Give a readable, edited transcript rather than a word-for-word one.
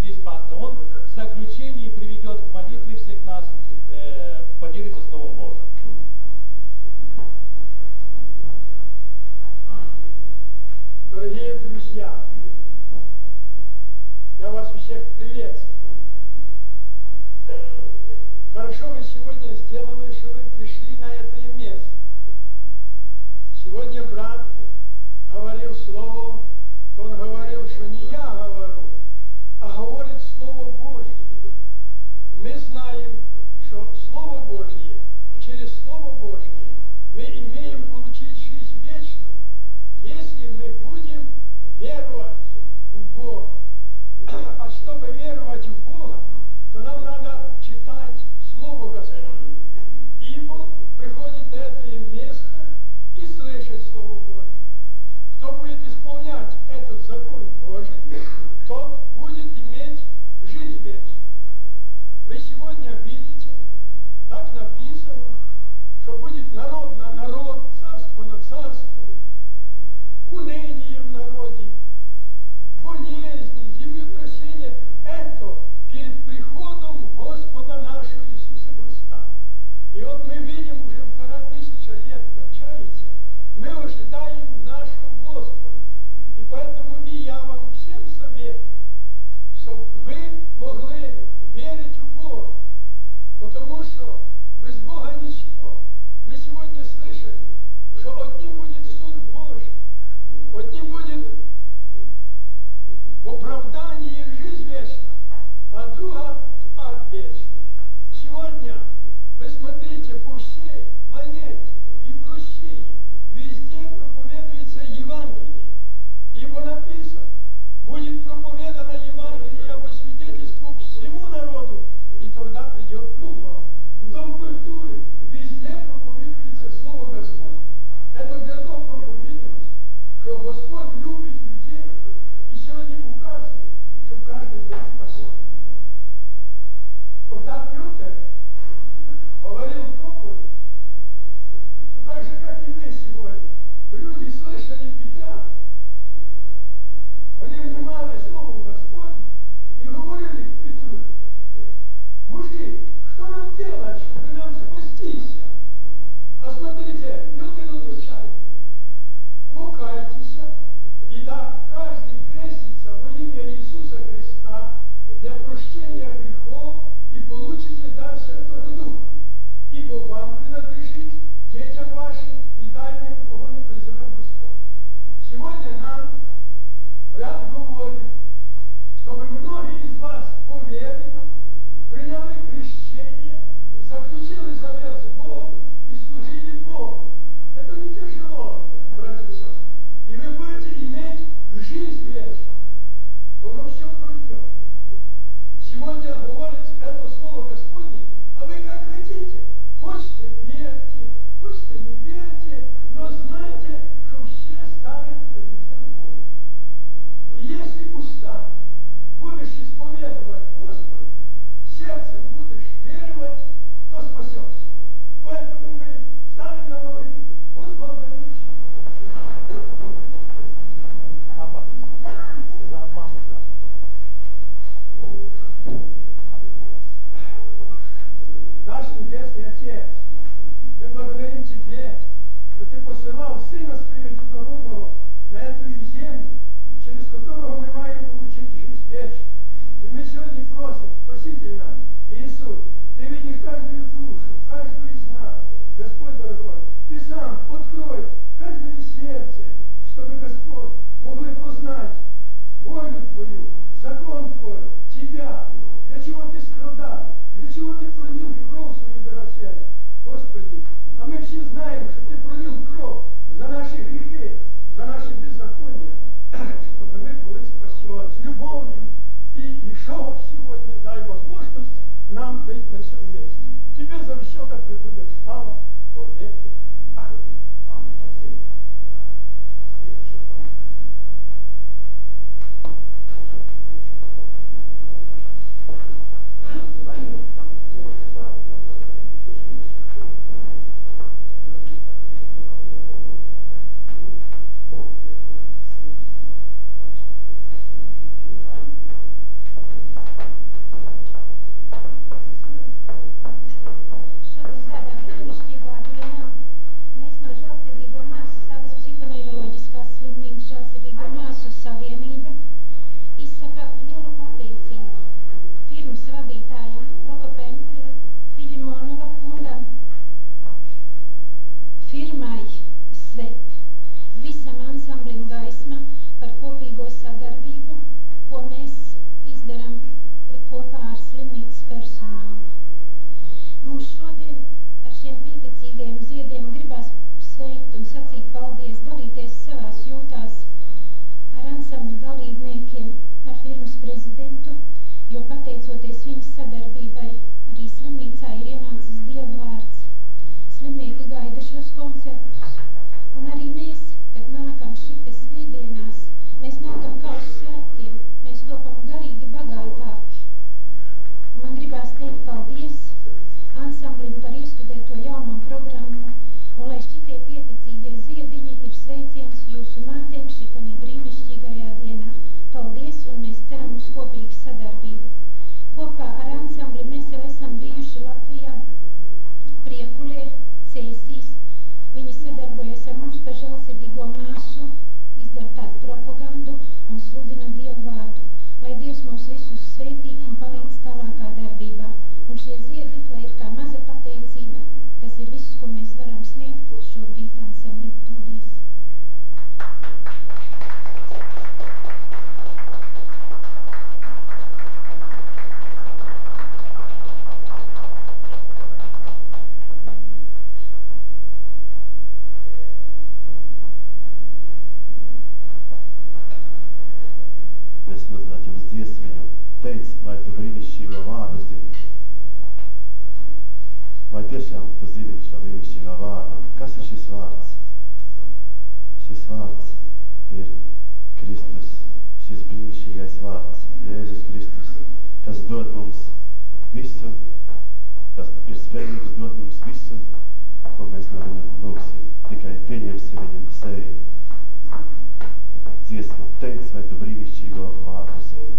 здесь пастор. Он в заключении приведет к молитве всех нас, поделится Словом Божьим. Дорогие друзья, я вас всех приветствую. Хорошо вы сегодня сделали, что вы пришли на это место. Сегодня брат говорил слово, то он говорил, что не я говорю, а говорит Слово Божье. Мы знаем, что Слово Божье, через Слово Божье мы имеем получить жизнь вечную, если мы будем веровать в Бога. А чтобы веровать в Бога, то нам надо читать Слово Господне. Ибо приходит на это место и слышать Слово Божье. Кто будет исполнять этот закон Божий, тот будет иметь жизнь вечную. Вы сегодня видите, так написано, что будет народ на народ, царство на царство, уныние в народе, болезни, землетрясения. Это перед приходом Господа нашего Иисуса Христа. И вот мы видим, уже 2000 лет кончается, мы ожидаем нашего Господа. И поэтому и я вам всем советую, чтобы вы могли верить в Бога. Потому что без Бога ничто. Мы сегодня слышали, что одним будет суд Божий, одним будет в оправдании жизнь вечна, а друга в ад вечный. Сегодня вы смотрите по всей планете и в России, везде проповедуется Евангелие. Ибо написано, будет проповедано Евангелие во свидетельству всему народу, и тогда придет Бог. В Дом культуры везде проповедуется Слово Господне. Это готов проповедовать, что Господь любит людей, и сегодня указывает, чтобы каждый был спасен. Когда Петр говорил проповедь, то так же, как и мы сегодня, люди слышали Петра, они внимали Слову Господню и говорили к Петру: мужи, что нам делать, чтобы нам спастись? А смотрите, Петр отвечает: покайтесь, и да каждый крестится во имя Иисуса Христа для прощения грехов, и получите дар Святого Духа. Ибо вам принадлежит, детям вашим и дальним, кого не призовет Господь. Сегодня нам брат говорит, чтобы многие из вас поверили, приняли крещение, заключили завет с Богом и служили Богу. Это не тяжело, братья и сестры. И вы будете иметь жизнь вечную. Оно все пройдет. Сегодня говорится это Слово Господне, а вы как хотите. Хочете верьте, хочете не верьте, но знайте, что все станут перед лицем Божьим. И если устами будешь исповедовать Господа, сердцем будешь веровать, то спасешься. Поэтому мы встанем на ноги. Возблагодарим. Папа, за маму заодно Наш Небесный Отец, мы благодарим Тебе, что Ты посылал Сына Своего Единородного на эту землю, через которого мы маем получить жизнь вечную. И мы сегодня просим, Спаситель нам, Иисус, Ты видишь каждую душу, каждую из нас, Господь дорогой, Ты сам открой каждое сердце, чтобы, Господь, могли познать волю Твою, закон Твой, Тебя, для чего Ты страдал, для чего Ты пролил кровь свою драгоценную, Господи. А мы все знаем, что Ты пролил кровь за наши грехи, за наши беззакония, чтобы мы были спасены с любовью. И еще сегодня дай возможность нам быть на всем месте. Тебе за все да пребудет слава во веки. Аминь. kungam, firmai Svet, visam ansamblim Gaisma par kopīgo sadarbību, ko mēs izdaram kopā ar slimnīcas personālu. Mums šodien ar šiem pieticīgajiem ziediem gribās sveikt un sacīt paldies, dalīties savās jūtās ar ansambļu dalībniekiem, ar firmas prezidentu, jo pateicoties viņas sadarbībai, arī slimnīcā ir ienācis Dieva vārds. Slimnieki gaida šos koncertus, un arī mēs, kad nākam šite svētdienās, mēs nākam kā uz svētkiem, mēs topam garīgi bagātāki. Un man gribās teikt paldies ansamblim par iestudēto jauno programmu, un lai šitie pieticīgie ziediņi ir sveiciens jūsu mātēm šitanī brīnišķīgajā dienā. Paldies, un mēs ceram uz kopīgu sadarbību. Kopā ar ansambli mēs jau esam bijuši Latvijā, Priekulē, Cēsīs. Viņi sadarbojas ar mums par žēlsirdīgo māsu, izdara tādu propagandu un sludina Dievu vārdu. Lai Dievs mūs visus svētī un palīdz tālākā darbībā. Un šie ziedi, lai ir kā maza pateicība, tas ir viss, ko mēs varam sniegt šobrīd ansambli. Paldies! Mēs nodziedāt jums dziesmiņu, teic, vai tu brīnišķīgo vārdu zini? Vai tiešām tu zini šo brīnišķīgo vārdu? Kas ir šis vārds? Šis vārds ir Kristus, šis brīnišķīgais vārds, Jēzus Kristus, kas dod mums visu, kas ir spējīgs dot mums visu, ko mēs no viņa lūgsim. Tikai pieņemsim viņam sevi. Dziesma, teic, vai tu brīnišķīgo vārdu zini?